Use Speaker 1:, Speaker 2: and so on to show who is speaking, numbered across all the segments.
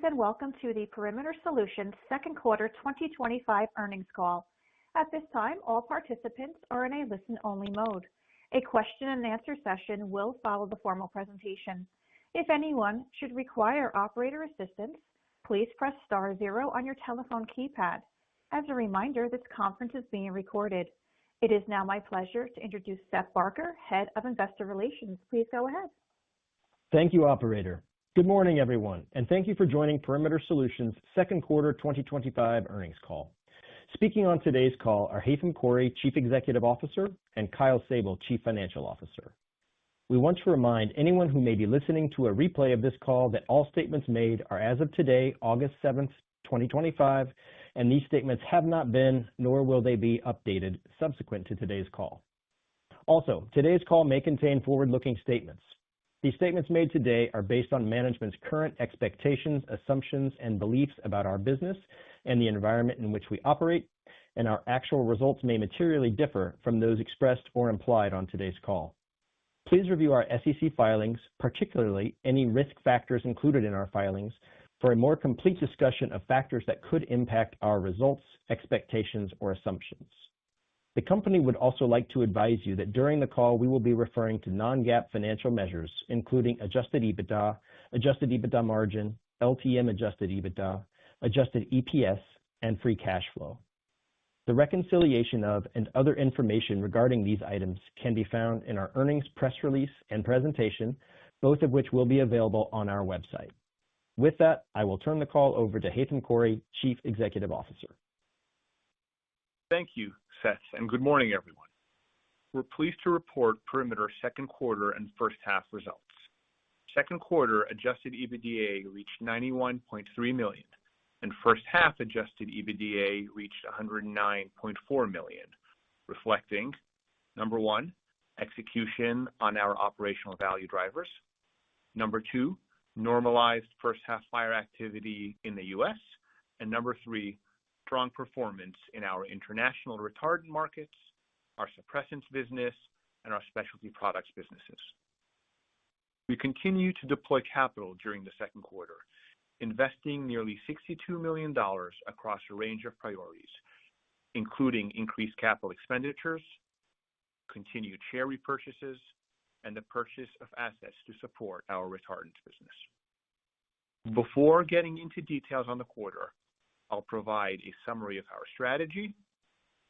Speaker 1: Greetings and welcome to the Perimeter Solutions second quarter 2025 earnings call. At this time, all participants are in a listen-only mode. A question and answer session will follow the formal presentation. If anyone should require operator assistance, please press star zero on your telephone keypad. As a reminder, this conference is being recorded. It is now my pleasure to introduce Seth Barker, Head of Investor Relations. Please go ahead.
Speaker 2: Thank you, Operator. Good morning, everyone, and thank you for joining Perimeter Solutions second quarter 2025 earnings call. Speaking on today's call are Haitham Khouri, Chief Executive Officer, and Kyle Sable, Chief Financial Officer. We want to remind anyone who may be listening to a replay of this call that all statements made are as of today, August 7th, 2025, and these statements have not been, nor will they be updated subsequent to today's call. Also, today's call may contain forward-looking statements. These statements made today are based on management's current expectations, assumptions, and beliefs about our business and the environment in which we operate, and our actual results may materially differ from those expressed or implied on today's call. Please review our SEC filings, particularly any risk factors included in our filings, for a more complete discussion of factors that could impact our results, expectations, or assumptions. The company would also like to advise you that during the call we will be referring to non-GAAP financial measures, including adjusted EBITDA margin, LTM adjusted EBITDA, adjusted EPS, and free cash flow. The reconciliation of and other information regarding these items can be found in our earnings press release and presentation, both of which will be available on our website. With that, I will turn the call over to Haitham Khouri, Chief Executive Officer.
Speaker 3: Thank you, Seth, and good morning, everyone. We're pleased to report Perimeter's second quarter and first half results. Second quarter adjusted EBITDA reached $91.3 million, and first half adjusted EBITDA reached $109.4 million, reflecting, number one, execution on our operational value drivers, number two, normalized first half fire activity in the U.S., and number three, strong performance in our international retardant markets, our suppressants business, and our specialty products businesses. We continue to deploy capital during the second quarter, investing nearly $62 million across a range of priorities, including increased capital expenditures, continued share repurchases, and the purchase of assets to support our retardants business. Before getting into details on the quarter, I'll provide a summary of our strategy,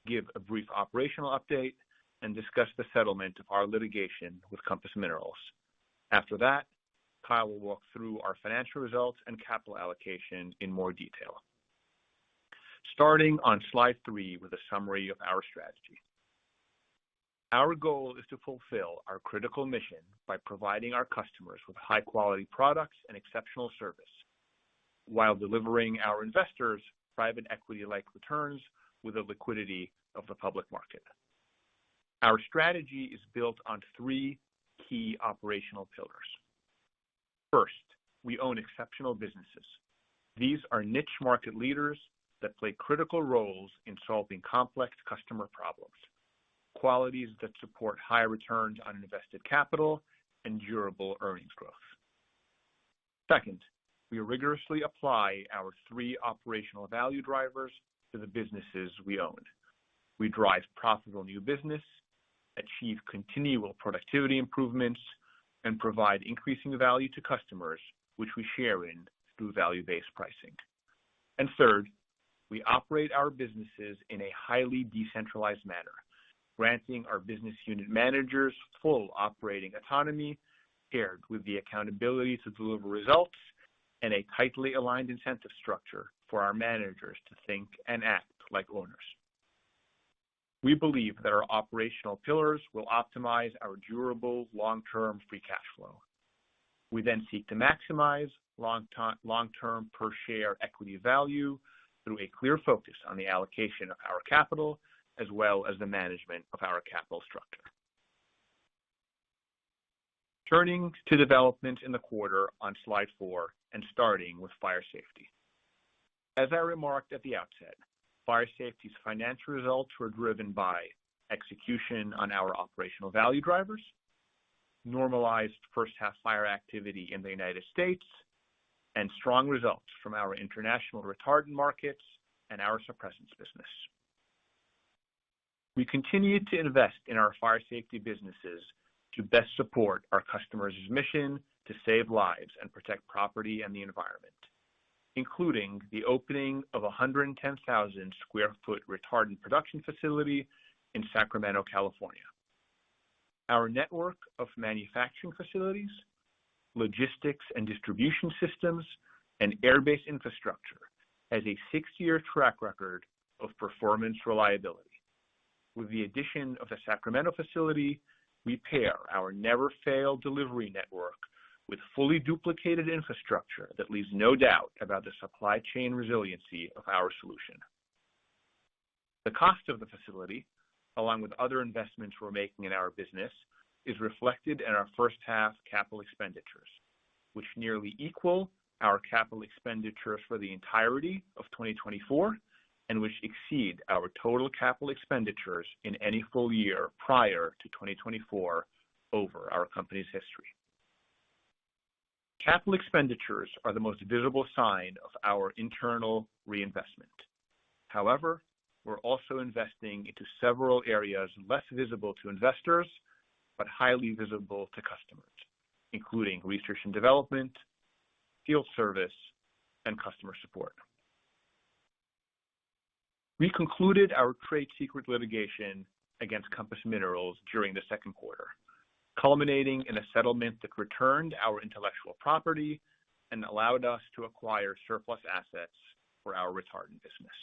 Speaker 3: give a brief operational update, and discuss the settlement of our litigation with Compass Minerals. After that, Kyle will walk through our financial results and capital allocation in more detail. Starting on slide 3 with a summary of our strategy. Our goal is to fulfill our critical mission by providing our customers with high-quality products and exceptional service, while delivering our investors private equity-like returns with the liquidity of the public market. Our strategy is built on 3 key operational pillars. First, we own exceptional businesses. These are niche market leaders that play critical roles in solving complex customer problems, qualities that support high returns on invested capital and durable earnings growth. Second, we rigorously apply our 3 operational value drivers to the businesses we own. We drive profitable new business, achieve continual productivity improvements, and provide increasing value to customers, which we share in through value-based pricing. And third, we operate our businesses in a highly decentralized manner, granting our business unit managers full operating autonomy, paired with the accountability to deliver results and a tightly aligned incentive structure for our managers to think and act like owners. We believe that our operational pillars will optimize our durable long-term free cash flow. We then seek to maximize long-term per share equity value through a clear focus on the allocation of our capital as well as the management of our capital structure. Turning to developments in the quarter on slide 4 and starting with fire safety. As I remarked at the outset, fire safety's financial results were driven by execution on our operational value drivers, normalized first half fire activity in the United States, and strong results from our international retardant markets and our suppressants business. We continue to invest in our fire safety businesses to best support our customers' mission to save lives and protect property and the environment, including the opening of a 110,000 square foot retardant production facility in Sacramento, California. Our network of manufacturing facilities, logistics and distribution systems, and airbase infrastructure has a 6-year track record of performance reliability. With the addition of the Sacramento facility, we pair our never-fail delivery network with fully duplicated infrastructure that leaves no doubt about the supply chain resiliency of our solution. The cost of the facility, along with other investments we're making in our business, is reflected in our first half capital expenditures, which nearly equal our capital expenditures for the entirety of 2024 and which exceed our total capital expenditures in any full year prior to 2024 over our company's history. Capital expenditures are the most visible sign of our internal reinvestment. However, we're also investing into several areas less visible to investors, but highly visible to customers, including research and development, field service, and customer support. We concluded our trade secret litigation against Compass Minerals during the second quarter, culminating in a settlement that returned our intellectual property and allowed us to acquire surplus assets for our retardant business.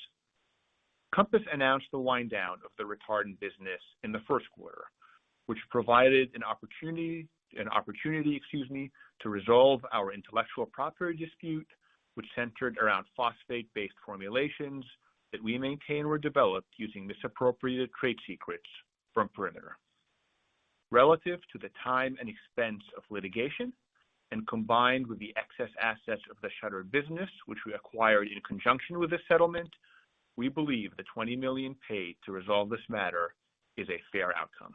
Speaker 3: Compass announced the wind down of the retardant business in the first quarter, which provided an opportunity to resolve our intellectual property dispute, which centered around phosphate-based formulations that we maintain were developed using misappropriated trade secrets from Perimeter. Relative to the time and expense of litigation, and combined with the excess assets of the shuttered business, which we acquired in conjunction with this settlement, we believe the $20 million paid to resolve this matter is a fair outcome.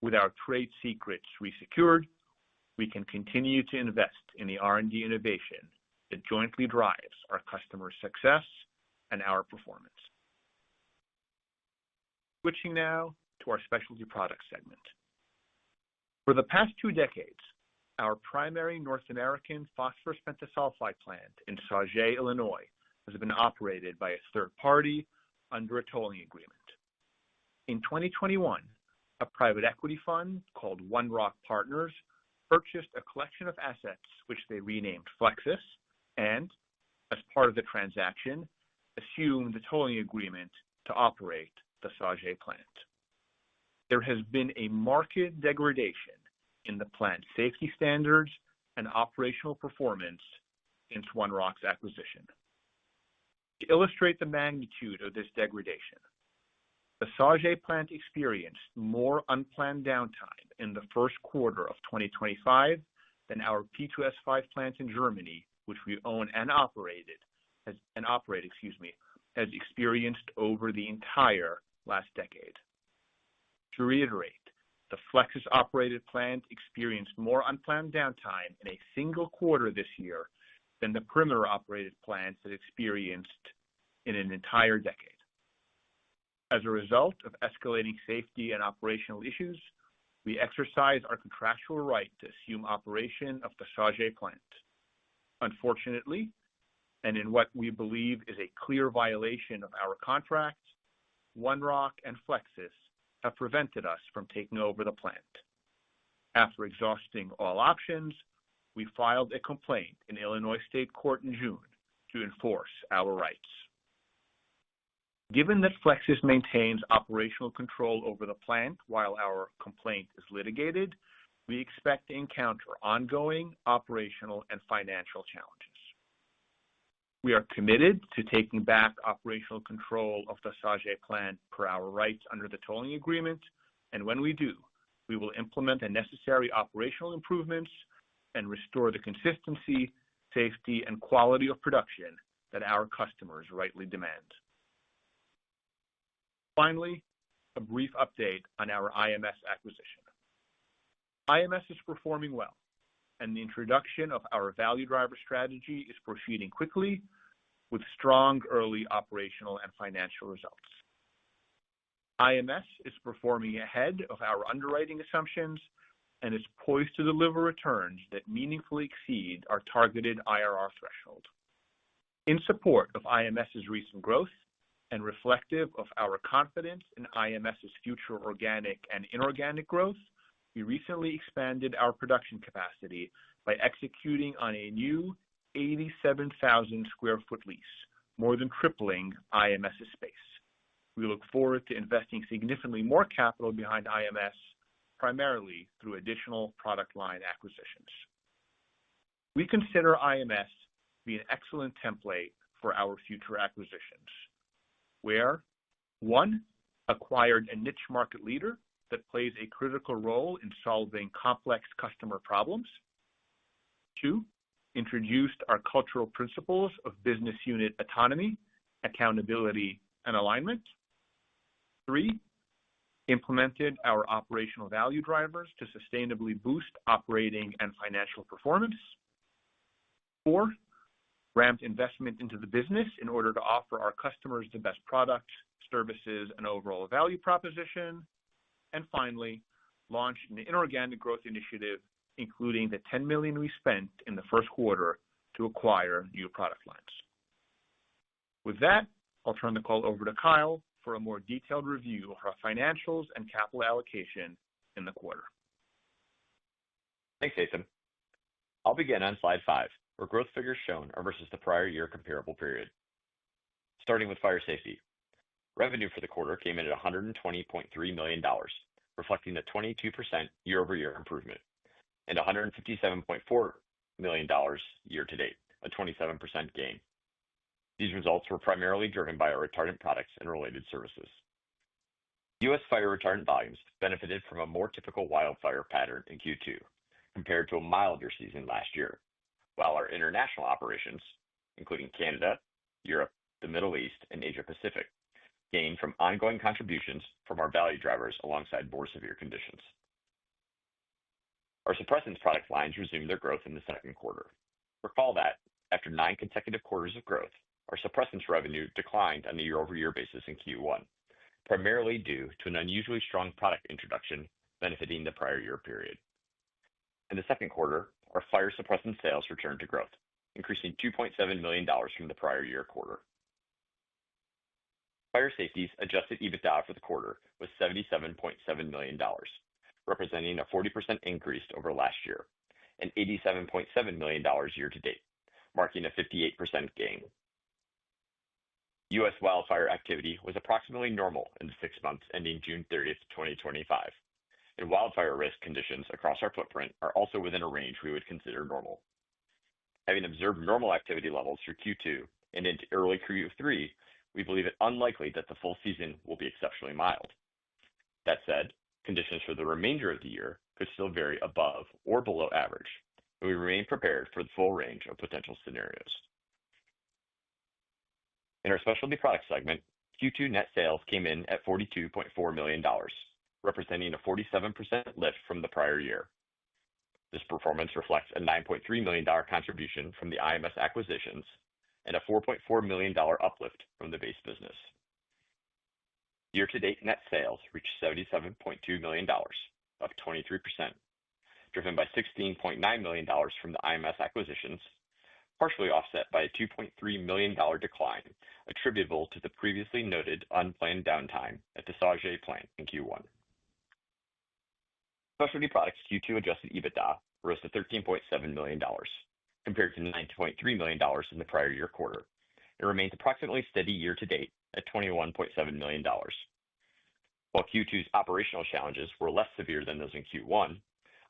Speaker 3: With our trade secrets resecured, we can continue to invest in the R&D innovation that jointly drives our customers' success and our performance. Switching now to our specialty products segment. For the past 2 decades, our primary North American phosphorus pentasulfide plant in Sauget, Illinois, has been operated by a third party under a tolling agreement. In 2021, a private equity fund called One Rock Partners purchased a collection of assets which they renamed Flexus and, as part of the transaction, assumed the tolling agreement to operate the Sauget plant. There has been a marked degradation in the plant safety standards and operational performance since One Rock's acquisition. To illustrate the magnitude of this degradation, the Sauget plant experienced more unplanned downtime in the first quarter of 2025 than our P2S5 plant in Germany, which we own and operate, has experienced over the entire last decade. To reiterate, the Flexus operated plant experienced more unplanned downtime in a single quarter this year than the Perimeter operated plants had experienced in an entire decade. As a result of escalating safety and operational issues, we exercise our contractual right to assume operation of the Sauget plant. Unfortunately, and in what we believe is a clear violation of our contract, One Rock and Flexus have prevented us from taking over the plant. After exhausting all options, we filed a complaint in Illinois State Court in June to enforce our rights. Given that Flexus maintains operational control over the plant while our complaint is litigated, we expect to encounter ongoing operational and financial challenges. We are committed to taking back operational control of the Sauget plant per our rights under the tolling agreement, and when we do, we will implement the necessary operational improvements and restore the consistency, safety, and quality of production that our customers rightly demand. Finally, a brief update on our IMS acquisition. IMS is performing well, and the introduction of our value driver strategy is proceeding quickly with strong early operational and financial results. IMS is performing ahead of our underwriting assumptions and is poised to deliver returns that meaningfully exceed our targeted IRR threshold. In support of IMS's recent growth and reflective of our confidence in IMS's future organic and inorganic growth, we recently expanded our production capacity by executing on a new 87,000 square foot lease, more than tripling IMS's space. We look forward to investing significantly more capital behind IMS, primarily through additional product line acquisitions. We consider IMS to be an excellent template for our future acquisitions, where 1, acquired a niche market leader that plays a critical role in solving complex customer problems. 2, introduced our cultural principles of business unit autonomy, accountability, and alignment. 3, implemented our operational value drivers to sustainably boost operating and financial performance. 4, ramped investment into the business in order to offer our customers the best products, services, and overall value proposition. And finally, launched an inorganic growth initiative, including the $10 million we spent in the first quarter to acquire new product lines. With that, I'll turn the call over to Kyle for a more detailed review of our financials and capital allocation in the quarter.
Speaker 4: Thanks, Haitham. I'll begin on slide 5, where growth figures shown are versus the prior year comparable period. Starting with fire safety. Revenue for the quarter came in at $120.3 million, reflecting a 22% year-over-year improvement, and $157.4 million year-to-date, a 27% gain. These results were primarily driven by our retardant products and related services. U.S. fire retardant volumes benefited from a more typical wildfire pattern in Q2 compared to a milder season last year, while our international operations, including Canada, Europe, the Middle East, and Asia Pacific, gained from ongoing contributions from our value drivers alongside more severe conditions. Our suppressants product lines resumed their growth in the second quarter. Recall that after 9 consecutive quarters of growth, our suppressants revenue declined on a year-over-year basis in Q1, primarily due to an unusually strong product introduction benefiting the prior year period. In the second quarter, our fire suppressant sales returned to growth, increasing $2.7 million from the prior year quarter. Fire safety's adjusted EBITDA for the quarter was $77.7 million, representing a 40% increase over last year, and $87.7 million year-to-date, marking a 58% gain. U.S. wildfire activity was approximately normal in the 6 months ending June 30th, 2025, and wildfire risk conditions across our footprint are also within a range we would consider normal. Having observed normal activity levels through Q2 and into early Q3, we believe it unlikely that the full season will be exceptionally mild. That said, conditions for the remainder of the year could still vary above or below average, and we remain prepared for the full range of potential scenarios. In our specialty products segment, Q2 net sales came in at $42.4 million, representing a 47% lift from the prior year. This performance reflects a $9.3 million contribution from the IMS acquisitions and a $4.4 million uplift from the base business. Year-to-date net sales reached $77.2 million, up 23%, driven by $16.9 million from the IMS acquisitions, partially offset by a $2.3 million decline attributable to the previously noted unplanned downtime at the Sauget plant in Q1. Specialty products Q2 adjusted EBITDA rose to $13.7 million, compared to $9.3 million in the prior year quarter. It remains approximately steady year-to-date at $21.7 million. While Q2's operational challenges were less severe than those in Q1,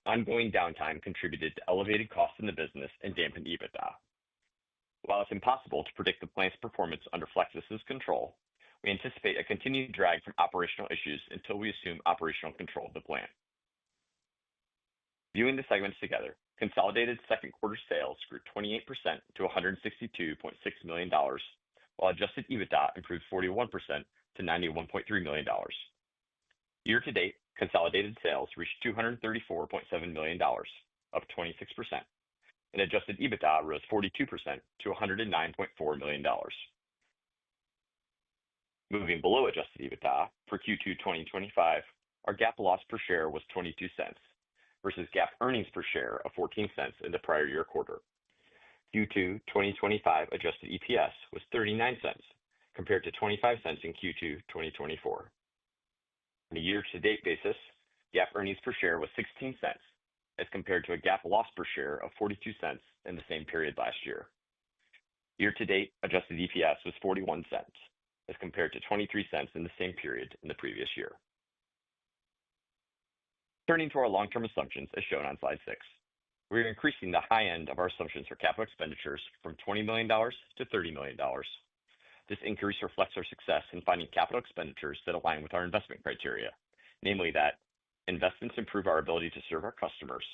Speaker 4: ongoing downtime contributed to elevated costs in the business and dampened EBITDA. While it's impossible to predict the plant's performance under Flexsys's control, we anticipate a continued drag from operational issues until we assume operational control of the plant. Viewing the segments together, consolidated second quarter sales grew 28% to $162.6 million, while adjusted EBITDA improved 41% to $91.3 million. Year-to-date, consolidated sales reached $234.7 million, up 26%, and adjusted EBITDA rose 42% to $109.4 million. Moving below adjusted EBITDA for Q2 2025, our GAAP loss per share was $0.22 versus GAAP earnings per share of $0.14 in the prior year quarter. Q2 2025 adjusted EPS was $0.39 compared to $0.25 in Q2 2024. On a year-to-date basis, GAAP earnings per share was $0.16 as compared to a GAAP loss per share of $0.42 in the same period last year. Year-to-date adjusted EPS was $0.41 as compared to $0.23 in the same period in the previous year. Turning to our long-term assumptions as shown on slide 6, we are increasing the high end of our assumptions for capital expenditures from $20 million to $30 million. This increase reflects our success in finding capital expenditures that align with our investment criteria, namely that investments improve our ability to serve our customers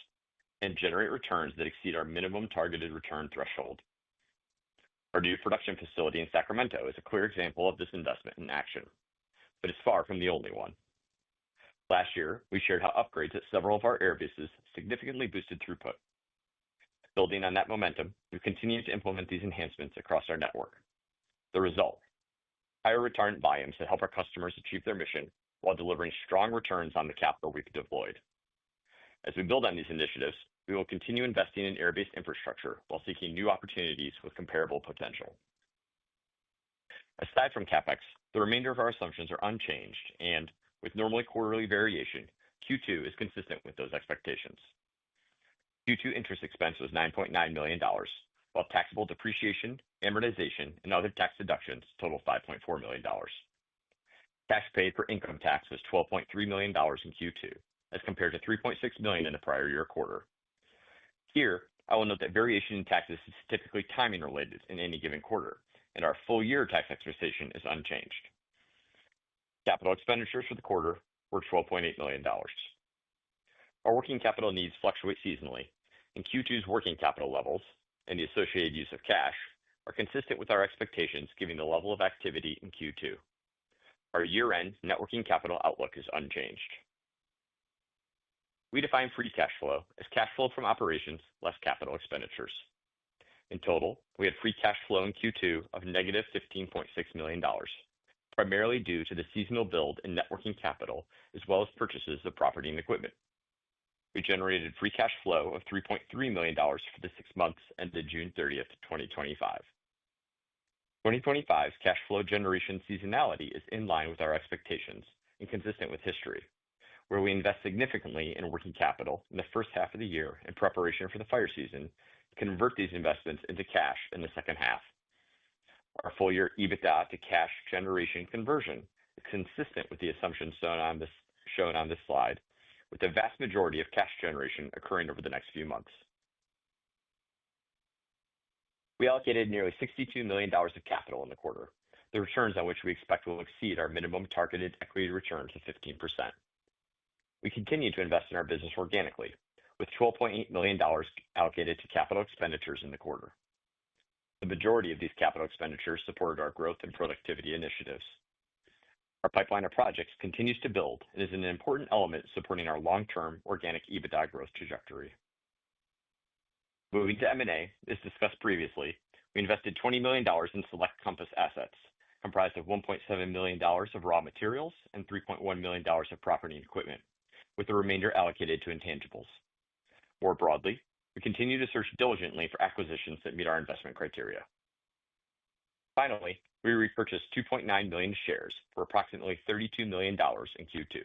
Speaker 4: and generate returns that exceed our minimum targeted return threshold. Our new production facility in Sacramento is a clear example of this investment in action, but it's far from the only one. Last year, we shared how upgrades at several of our airbases significantly boosted throughput. Building on that momentum, we've continued to implement these enhancements across our network. The result: higher retardant volumes that help our customers achieve their mission while delivering strong returns on the capital we've deployed. As we build on these initiatives, we will continue investing in airbase infrastructure while seeking new opportunities with comparable potential. Aside from CapEx, the remainder of our assumptions are unchanged, and with normally quarterly variation, Q2 is consistent with those expectations. Q2 interest expense was $9.9 million, while taxable depreciation, amortization, and other tax deductions totaled $5.4 million. Tax paid for income tax was $12.3 million in Q2, as compared to $3.6 million in the prior year quarter. Here, I will note that variation in taxes is typically timing related in any given quarter, and our full year tax expectation is unchanged. Capital expenditures for the quarter were $12.8 million. Our working capital needs fluctuate seasonally, and Q2's working capital levels and the associated use of cash are consistent with our expectations given the level of activity in Q2. Our year-end net working capital outlook is unchanged. We define free cash flow as cash flow from operations less capital expenditures. In total, we had free cash flow in Q2 of negative $15.6 million, primarily due to the seasonal build in net working capital as well as purchases of property and equipment. We generated free cash flow of $3.3 million for the 6 months ended June 30th, 2025. 2025's cash flow generation seasonality is in line with our expectations and consistent with history, where we invest significantly in working capital in the first half of the year in preparation for the fire season and convert these investments into cash in the second half. Our full year EBITDA to cash generation conversion is consistent with the assumptions shown on this slide, with the vast majority of cash generation occurring over the next few months. We allocated nearly $62 million of capital in the quarter, the returns on which we expect will exceed our minimum targeted equity returns of 15%. We continue to invest in our business organically, with $12.8 million allocated to capital expenditures in the quarter. The majority of these capital expenditures supported our growth and productivity initiatives. Our pipeline of projects continues to build and is an important element supporting our long-term organic EBITDA growth trajectory. Moving to M&A, as discussed previously, we invested $20 million in select Compass assets, comprised of $1.7 million of raw materials and $3.1 million of property and equipment, with the remainder allocated to intangibles. More broadly, we continue to search diligently for acquisitions that meet our investment criteria. Finally, we repurchased 2.9 million shares for approximately $32 million in Q2.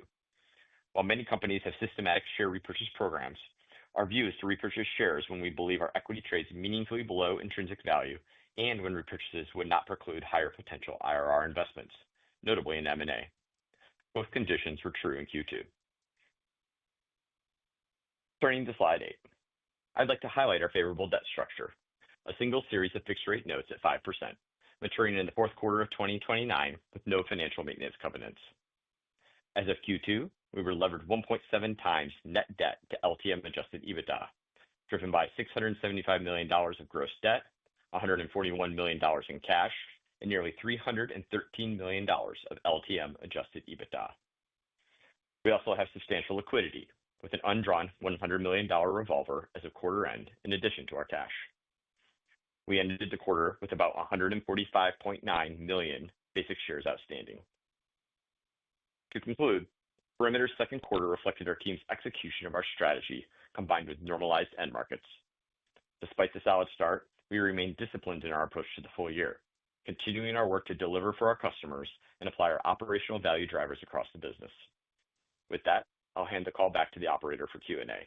Speaker 4: While many companies have systematic share repurchase programs, our view is to repurchase shares when we believe our equity trades meaningfully below intrinsic value and when repurchases would not preclude higher potential IRR investments, notably in M&A. Both conditions were true in Q2. Turning to slide 8, I'd like to highlight our favorable debt structure, a single series of fixed rate notes at 5%, maturing in the fourth quarter of 2029 with no financial maintenance covenants. As of Q2, we were levered 1.7 times net debt to LTM adjusted EBITDA, driven by $675 million of gross debt, $141 million in cash, and nearly $313 million of LTM adjusted EBITDA. We also have substantial liquidity, with an undrawn $100 million revolver as of quarter end in addition to our cash. We ended the quarter with about 145.9 million basic shares outstanding. To conclude, Perimeter's second quarter reflected our team's execution of our strategy combined with normalized end markets. Despite the solid start, we remain disciplined in our approach to the full year, continuing our work to deliver for our customers and apply our operational value drivers across the business. With that, I'll hand the call back to the operator for Q&A.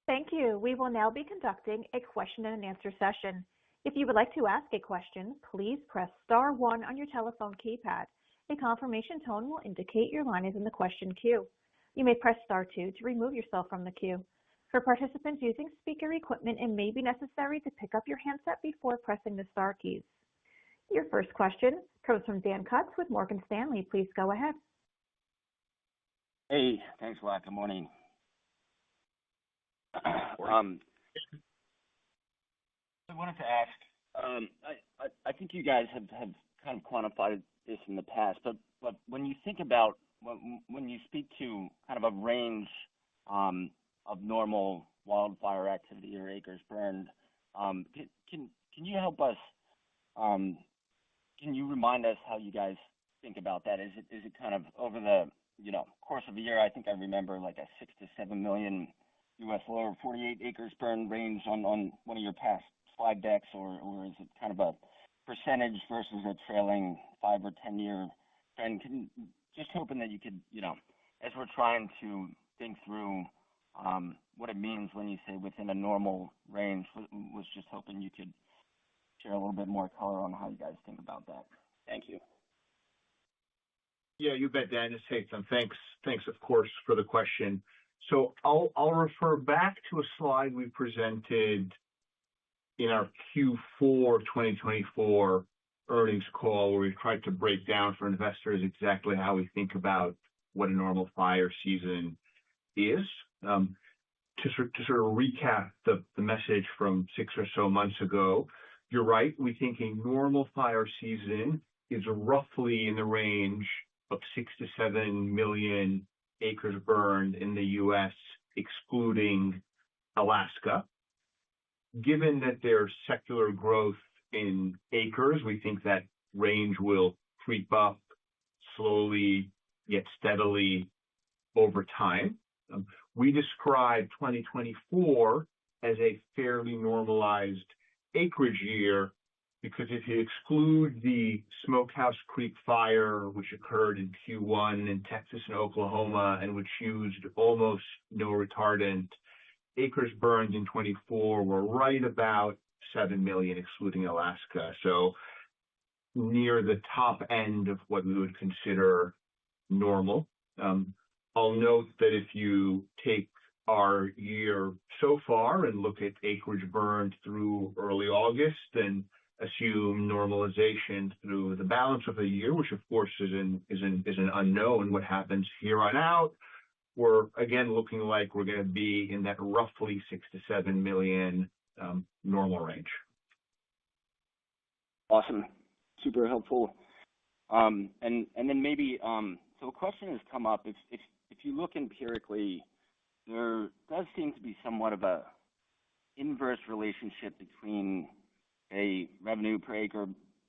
Speaker 1: Thank you. We will now be conducting a question and answer session. If you would like to ask a question, please press star one on your telephone keypad. A confirmation tone will indicate your line is in the question queue. You may press star two to remove yourself from the queue. For participants using speaker equipment, it may be necessary to pick up your handset before pressing the star keys. Your first question comes from Dan Kutz with Morgan Stanley. Please go ahead.
Speaker 5: Hey, thanks a lot. Good morning. I wanted to ask, I think you guys have kind of quantified this in the past, but when you think about, when you speak to kind of a range of normal wildfire activity or acres burned, can you help us, can you remind us how you guys think about that? Is it kind of over the course of a year? I think I remember like a 6 to 7 million U.S. lower 48 acres burned range on one of your past slide decks, or is it kind of a percentage versus a trailing 5 or 10 year trend? Just hoping that you could, as we're trying to think through what it means when you say within a normal range, was just hoping you could share a little bit more color on how you guys think about that. Thank you.
Speaker 3: Yeah, you bet, Dan. It's Haitham. Thanks, of course, for the question. So I'll refer back to a slide we presented in our Q4 2024 earnings call, where we tried to break down for investors exactly how we think about what a normal fire season is. To sort of recap the message from 6 or so months ago, you're right. We think a normal fire season is roughly in the range of 6 to 7 million acres burned in the U.S., excluding Alaska. Given that there's secular growth in acres, we think that range will creep up slowly yet steadily over time. We describe 2024 as a fairly normalized acreage year because if you exclude the Smokehouse Creek fire, which occurred in Q1 in Texas and Oklahoma, and which used almost no retardant, acres burned in 24 were right about 7 million, excluding Alaska. So near the top end of what we would consider normal. I'll note that if you take our year so far and look at acreage burned through early August and assume normalization through the balance of the year, which of course is an unknown what happens here on out, we're again looking like we're going to be in that roughly 6 to 7 million normal range.
Speaker 5: Awesome. Super helpful. And then maybe, so a question has come up. If you look empirically, there does seem to be somewhat of a inverse relationship between a revenue per acre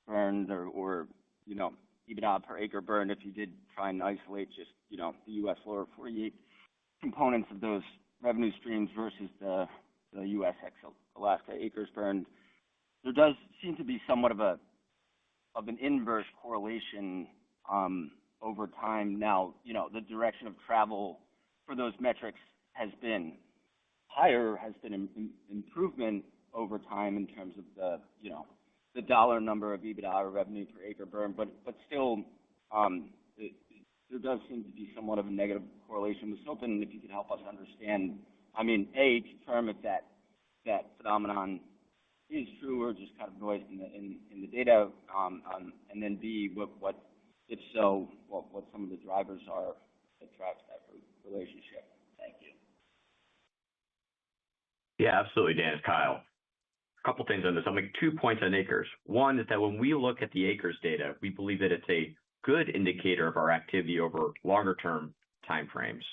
Speaker 5: burned or EBITDA per acre burned, if you did try and isolate just, the U.S. lower 48 components of those revenue streams versus the U.S. ex-Alaska acres burned. There does seem to be somewhat of an inverse correlation over time. Now, the direction of travel for those metrics has been higher, has been an improvement over time in terms of the dollar number of EBITDA or revenue per acre burn, but still, there does seem to be somewhat of a negative correlation. I was hoping if you could help us understand, A, confirm if that phenomenon is true or just kind of noise in the data, and then B, what if so, what some of the drivers are that drives that relationship. Thank you.
Speaker 4: Yeah, absolutely, Dan. It's Kyle. A couple things on this. I'll make 2 points on acres. One is that when we look at the acres data, we believe that it's a good indicator of our activity over longer term timeframes.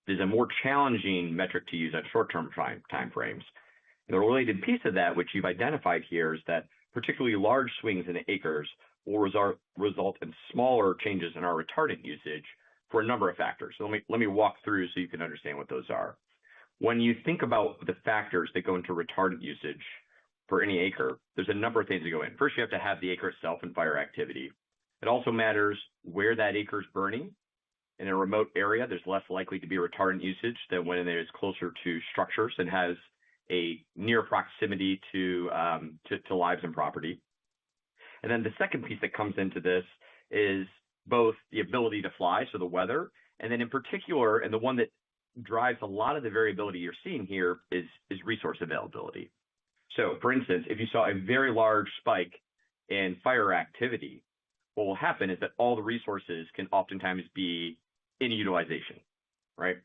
Speaker 4: is a more challenging metric to use at short-term time frames. And the related piece of that, which you've identified here, is that particularly large swings in acres will result in smaller changes in our retardant usage for a number of factors. So let me walk through so you can understand what those are. When you think about the factors that go into retardant usage for any acre, there's a number of things that go in. First, you have to have the acre itself and fire activity. It also matters where that acre is burning. In a remote area, there's less likely to be retardant usage than when it is closer to structures and has a near proximity to lives and property. And then the second piece that comes into this is both the ability to fly, so the weather, and then in particular, and the one that drives a lot of the variability you're seeing here is resource availability. So, for instance, if you saw a very large spike in fire activity, what will happen is that all the resources can oftentimes be in utilization, right?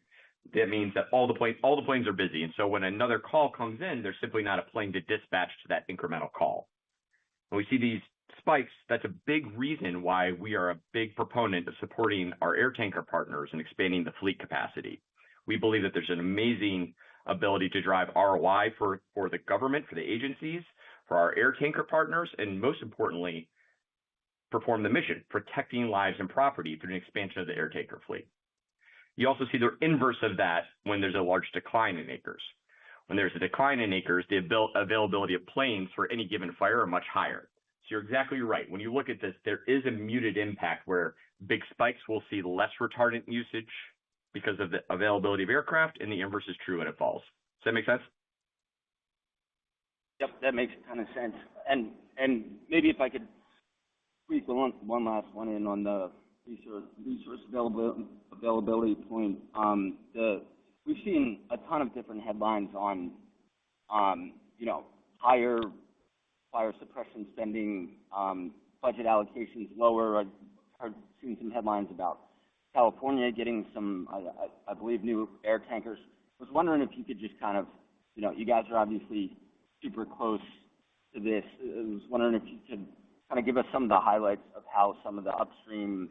Speaker 4: That means that all the planes are busy, and so when another call comes in, there's simply not a plane to dispatch to that incremental call. When we see these spikes, that's a big reason why we are a big proponent of supporting our air tanker partners and expanding the fleet capacity. We believe that there's an amazing ability to drive ROI for the government, for the agencies, for our air tanker partners, and most importantly, perform the mission, protecting lives and property through an expansion of the air tanker fleet. You also see the inverse of that when there's a large decline in acres. When there's a decline in acres, the availability of planes for any given fire are much higher. So you're exactly right. When you look at this, there is a muted impact where big spikes will see less retardant usage because of the availability of aircraft, and the inverse is true when it falls. Does that make sense?
Speaker 5: Yep, that makes a ton of sense. And maybe if I could squeeze one last one in on the resource availability point. We've seen a ton of different headlines on higher fire suppression spending, budget allocations lower. I've seen some headlines about California getting some, I believe, new air tankers. I was wondering if you could just kind of, you guys are obviously super close to this. I was wondering if you could kind of give us some of the highlights of how some of the upstream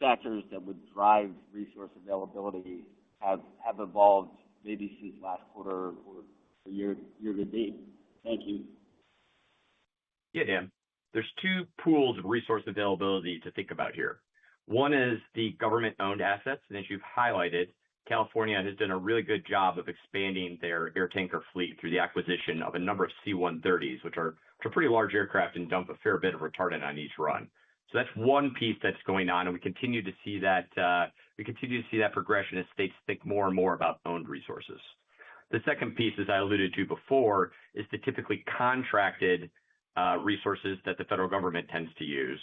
Speaker 5: factors that would drive resource availability have evolved maybe since last quarter or year to date. Thank you.
Speaker 4: Yeah, Dan. There's two pools of resource availability to think about here. One is the government-owned assets, and as you've highlighted, California has done a really good job of expanding their air tanker fleet through the acquisition of a number of C-130s, which are pretty large aircraft and dump a fair bit of retardant on each run. So that's one piece that's going on, and we continue to see that progression as states think more and more about owned resources. The second piece, as I alluded to before, is the typically contracted resources that the federal government tends to use.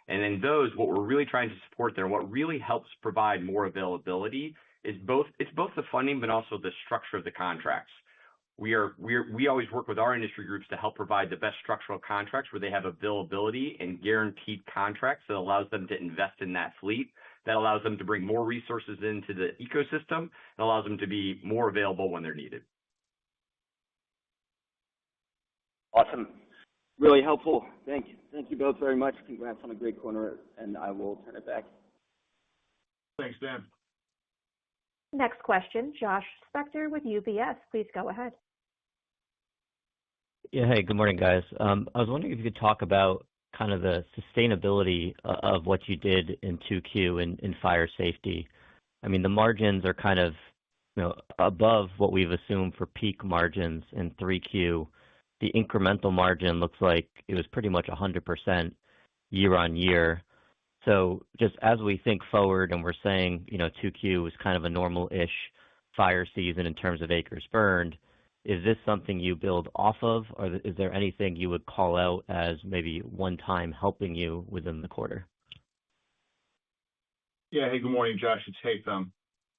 Speaker 4: And in those, what we're really trying to support there, what really helps provide more availability is both the funding, but also the structure of the contracts. We always work with our industry groups to help provide the best structural contracts where they have availability and guaranteed contracts that allows them to invest in that fleet, that allows them to bring more resources into the ecosystem, and allows them to be more available when they're needed.
Speaker 5: Awesome. Really helpful. Thank you. Thank you both very much. Congrats on a great quarter, and I will turn it back.
Speaker 3: Thanks, Dan.
Speaker 1: Next question, Josh Spector with UBS. Please go ahead.
Speaker 6: Yeah, hey, good morning, guys. I was wondering if you could talk about kind of the sustainability of what you did in 2Q in fire safety. I mean, the margins are kind of above what we've assumed for peak margins in 3Q. The incremental margin looks like it was pretty much 100% year on year. So just as we think forward and we're saying, 2Q was kind of a normal-ish fire season in terms of acres burned, is this something you build off of, or is there anything you would call out as maybe one time helping you within the quarter?
Speaker 3: Yeah. Hey, good morning, Josh. It's Haitham.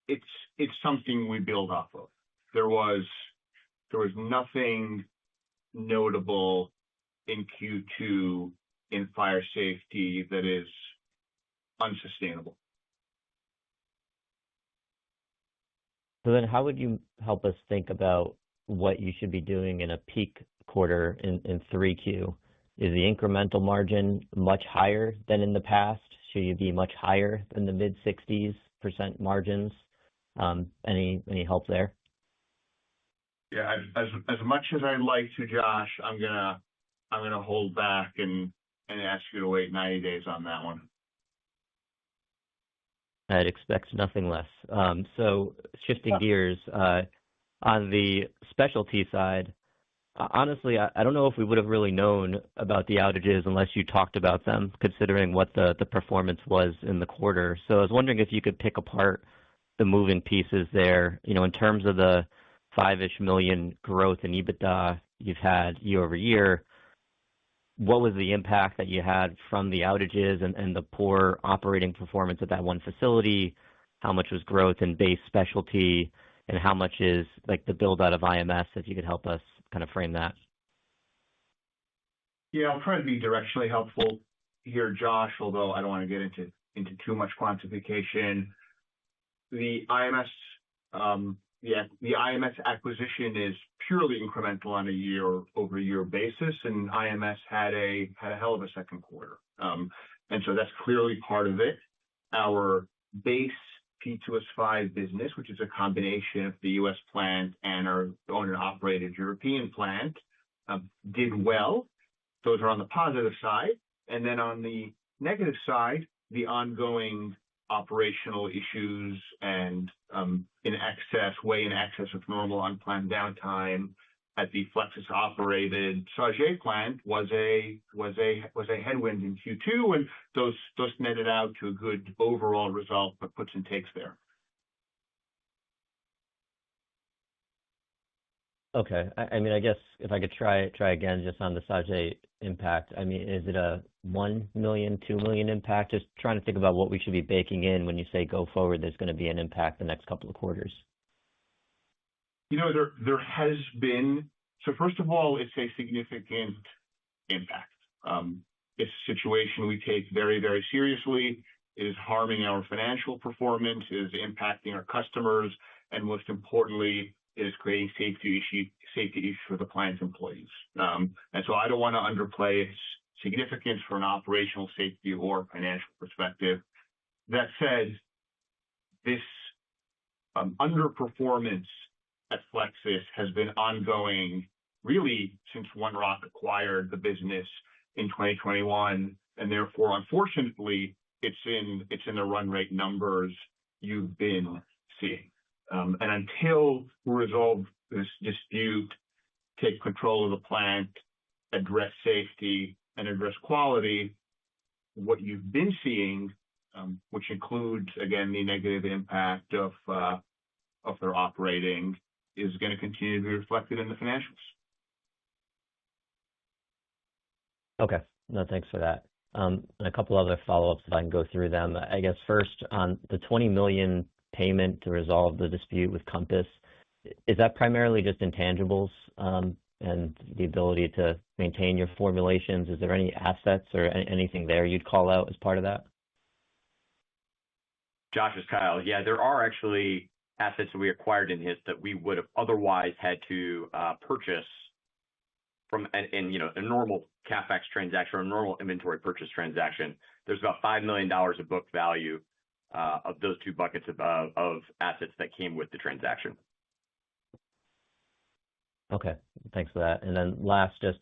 Speaker 3: It's something we build off of. There was nothing notable in Q2 in fire safety that is unsustainable.
Speaker 6: So then how would you help us think about what you should be doing in a peak quarter in 3Q? Is the incremental margin much higher than in the past? Should you be much higher than the mid-60s% margins Any help there?
Speaker 3: Yeah, as much as I'd like to, Josh, I'm gonna hold back and ask you to wait 90 days on that one.
Speaker 6: I'd expect nothing less. So shifting gears, on the specialty side, honestly, I don't know if we would have really known about the outages unless you talked about them, considering what the performance was in the quarter. So I was wondering if you could pick apart the moving pieces there, in terms of the $5-ish million growth in EBITDA you've had year over year. What was the impact that you had from the outages and the poor operating performance at that one facility? How much was growth in base specialty, and how much is like the build out of IMS? If you could help us kind of frame that.
Speaker 3: Yeah, I'll try to be directionally helpful here, Josh, although I don't want to get into too much quantification. The IMS acquisition is purely incremental on a year-over-year basis, and IMS had a hell of a second quarter. And so that's clearly part of it. Our base P2S5 business, which is a combination of the U.S. plant and our owned and operated European plant, did well. Those are on the positive side. And then on the negative side, the ongoing operational issues and way in excess of normal unplanned downtime at the Flexsys operated Sauget plant was a headwind in Q2, and those netted out to a good overall result, but puts and takes there.
Speaker 6: Okay. I mean, I guess if I could try again just on the Sauget impact. I mean, is it a $1 million, $2 million impact? Just trying to think about what we should be baking in when you say go forward, there's going to be an impact the next couple of quarters.
Speaker 3: There has been. So first of all, it's a significant impact. It's a situation we take very, very seriously. It is harming our financial performance, it is impacting our customers, and most importantly, it is creating safety issues for the plant's employees. And so I don't want to underplay its significance from an operational safety or financial perspective. That said, this underperformance at Flexsys has been ongoing really since One Rock acquired the business in 2021, and therefore, unfortunately, it's in the run rate numbers you've been seeing. And until we resolve this dispute, take control of the plant, address safety, and address quality, what you've been seeing, which includes, again, the negative impact of their operating, is going to continue to be reflected in the financials.
Speaker 6: Okay. No, thanks for that. And a couple other follow-ups if I can go through them. I guess first on the $20 million payment to resolve the dispute with Compass, is that primarily just intangibles and the ability to maintain your formulations? Is there any assets or anything there you'd call out as part of that?
Speaker 4: Josh, is Kyle. Yeah, there are actually assets that we acquired in HIT that we would have otherwise had to purchase from in a normal CapEx transaction or a normal inventory purchase transaction. There's about $5 million of book value of those two buckets of assets that came with the transaction.
Speaker 6: Okay, thanks for that. And then last, just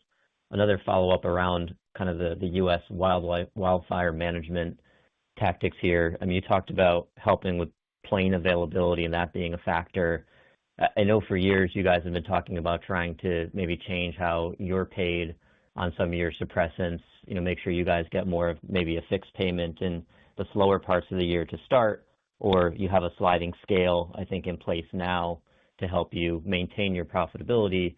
Speaker 6: another follow-up around kind of the U.S. wildfire management tactics here. I mean, you talked about helping with plane availability and that being a factor. I know for years you guys have been talking about trying to maybe change how you're paid on some of your suppressants, make sure you guys get more of maybe a fixed payment in the slower parts of the year to start, or you have a sliding scale, I think, in place now to help you maintain your profitability.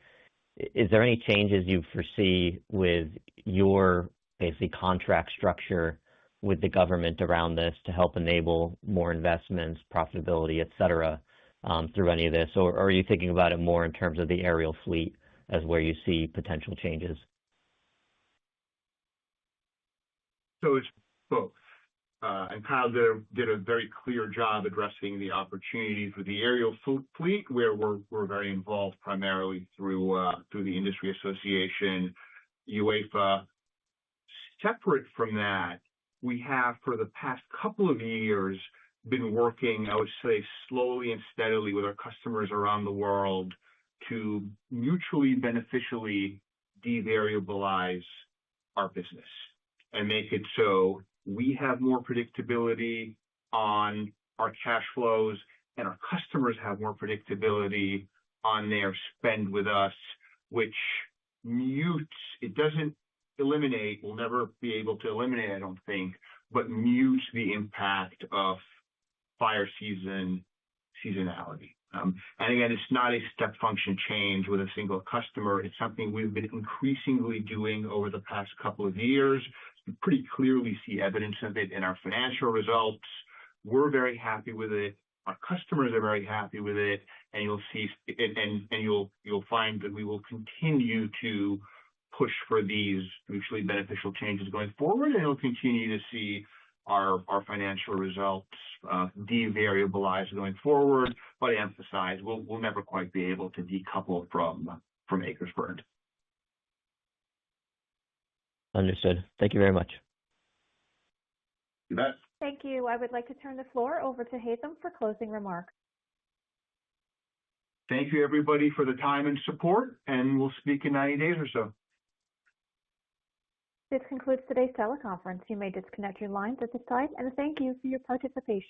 Speaker 6: Is there any changes you foresee with your basically contract structure with the government around this to help enable more investments, profitability, et cetera, through any of this? Or are you thinking about it more in terms of the aerial fleet as where you see potential changes?
Speaker 3: So it's both. And Kyle did a very clear job addressing the opportunity for the aerial fleet, where we're very involved primarily through the industry association, UEFA. Separate from that, we have for the past couple of years been working, I would say, slowly and steadily with our customers around the world to mutually beneficially devariabilize our business and make it so we have more predictability on our cash flows and our customers have more predictability on their spend with us, which mutes, it doesn't eliminate, we'll never be able to eliminate, I don't think, but mutes the impact of fire seasonality. And again, it's not a step function change with a single customer. It's something we've been increasingly doing over the past couple of years. You pretty clearly see evidence of it in our financial results. We're very happy with it. Our customers are very happy with it, and you'll see, and you'll find that we will continue to push for these mutually beneficial changes going forward, and you'll continue to see our financial results devariabilize going forward. But I emphasize, we'll never quite be able to decouple from acres burned.
Speaker 6: Understood. Thank you very much.
Speaker 3: You bet.
Speaker 1: Thank you. I would like to turn the floor over to Haitham for closing remarks.
Speaker 3: Thank you, everybody, for the time and support, and we'll speak in 90 days or so.
Speaker 1: This concludes today's teleconference. You may disconnect your lines at this time, and thank you for your participation.